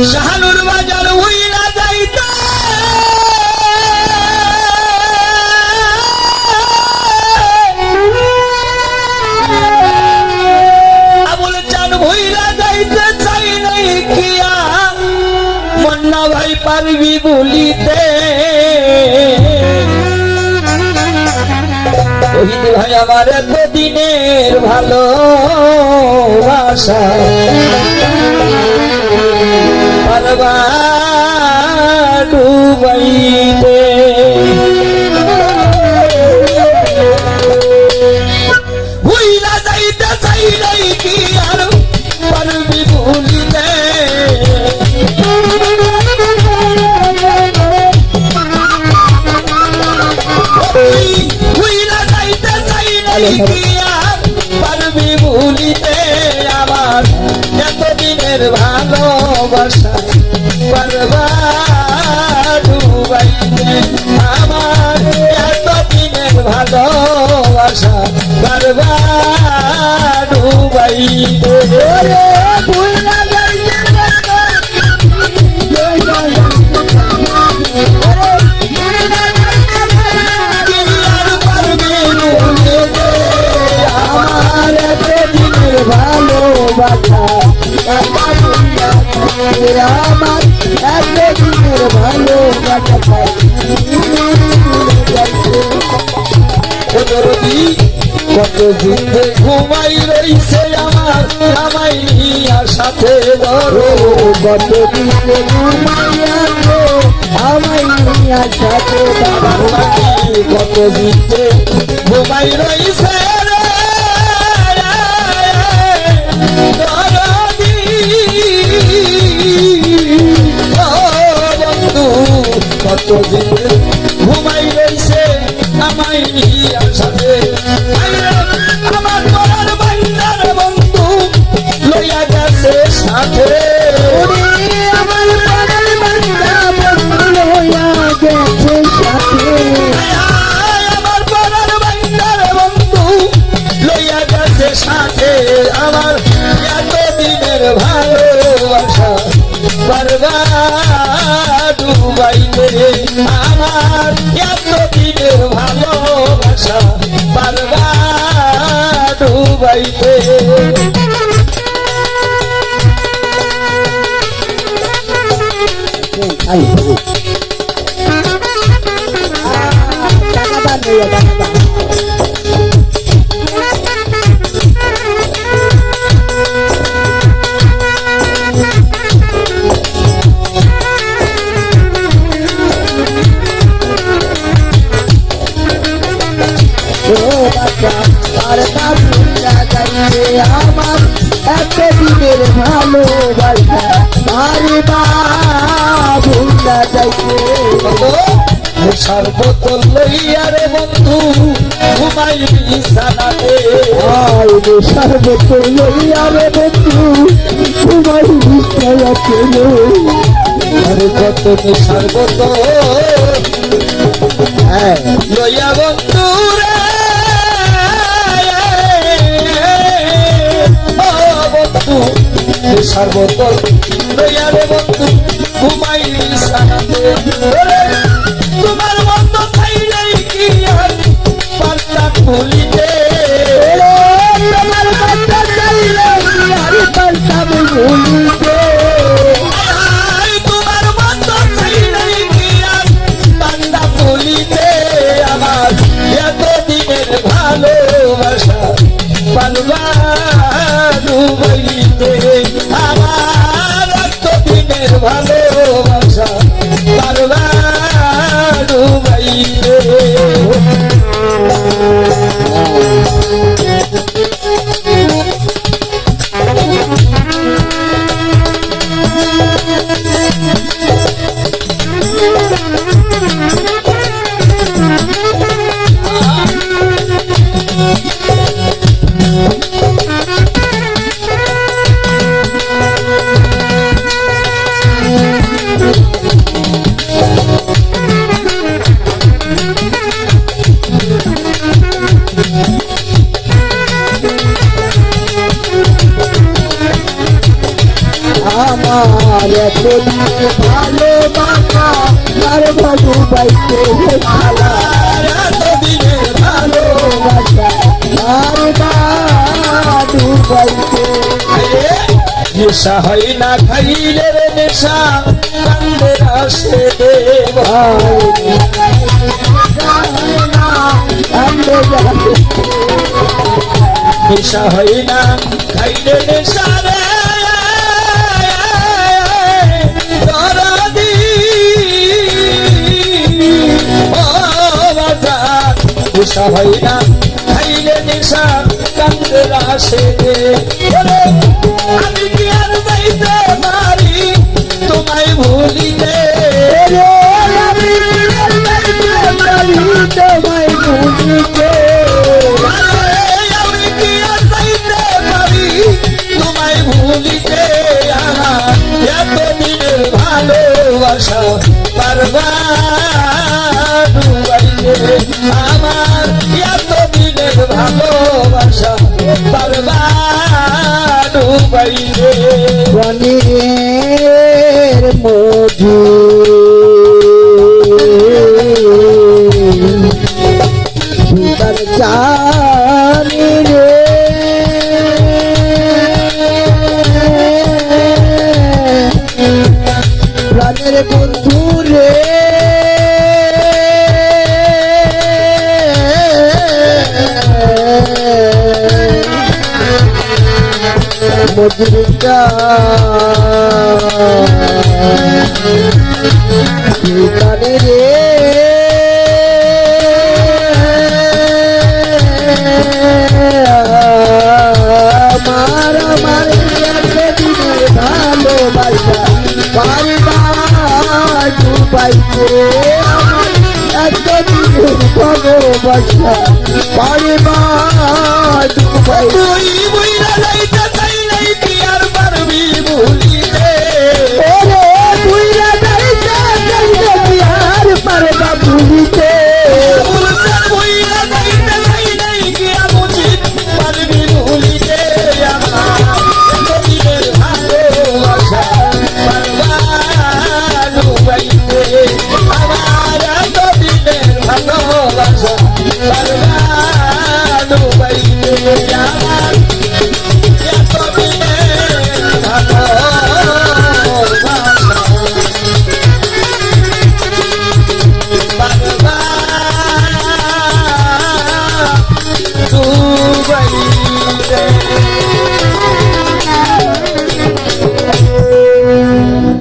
শাহানুর বাজার উইলা যাইতে আবুল চান ভুইলা যাইতে চাই নাই কিয়া মন্না ভাই পারবি বলিতে শহীদ ভাই আমার এতদিনের ভালোবাসা পারবা ডুবাইতে ভুইলা যাইতে চাই নাই কি আর পারবি ভুলিতে ভুইলা যাইতে চাই নাই কি আর পারবি ভুলিতে আমার এতদিনের ভালোবাসা পারবা ডুবাইতে আমার এতদিনের ভালোবাসা পারবা ডুবাইতে ভুইলা যাইতে আমার এতদিনের ভালোবাসা আমার এতদিনের ভালোবাসা কত দিনে ঘুমাই রইছে আমার আমাই নিয়ার সাথে ধরো কত দিনে ঘুমাইয়া আমাই নিয়ার সাথে কত দিনে ঘুমাই রইছে কত দিনে ঘুমাই রইছে আমায় নিয়ার সাথে আমার পরার বান্দার বন্ধু লইয়া গেছে সাথে আমার পরার বান্দা বন্ধু লইয়া গেছে সাথে আমার পরার বান্দার বন্ধু লইয়া গেছে সাথে আমার এতদিনের ভালোবাসা পারবা ডুবাইতে আমার এতদিনের ভালোবাসা পারবা ডুবাইতে আমার এতদিনের ভালোবাসা পারবা ভুলা যাইতে নেশার বোতল লইয়া রে বন্ধু ঘুমাই বিছানাতে নেশার বোতল লইয়া রে বন্ধু ঘুমাই বিছানাতে আরে কত নেশার বোতল লইয়া বন্ধু রে নেশার বোতল লইয়া রে বন্ধু ঘুমাই বিছানাতে তোমার বন্ধ চাইলেই কি আর পাল্টা খুলিতে তোমার বন্ধ চাইলেই আর পাল্টা ভুলিতে তোমার বন্ধ চাইলেই কি আর পাল্টা খুলিতে আমার এতদিনের ভালোবাসা পালবা ডুবাইতে আমার এতদিনের ভালোবাসা পারবা ডুবাইতে আমার এতদিন ভালোবাসা তার ভালো পাইতে ভালা এতদিনের ভালোবাসা আর ডুবাইতে নেশা হয় না খাইলে রে নেশা কান্দে আসে দেব নেশা হয় না খাইলে নেশা রে দরদি ও বাজা নেশা হয় না খাইলে নেশা কান্দে আসে আমি কি আর যাইতে পারি তোমায় ভুলিতে রে আমি কি আর যাইতে পারি তোমায় ভুলিতে আমি কি আর যাইতে পারি তোমায় ভুলিতে আমার এতদিনের ভালোবাসা পারবা ডুবাইতে আমার এতদিনের ভালোবাসা পারবা ডুবাইতে প্রাণের মধু সুতার জানি রে প্রাণের বন্ধু রে মধুরিকা সুতারে রে আমার এতদিনের ভালোবাসা পারিবা ডুবাইতে এতদিনের ভালোবাসা পারিবা ডুবাইতে যাইতে চাই নাই কি আর পারবি ভুলি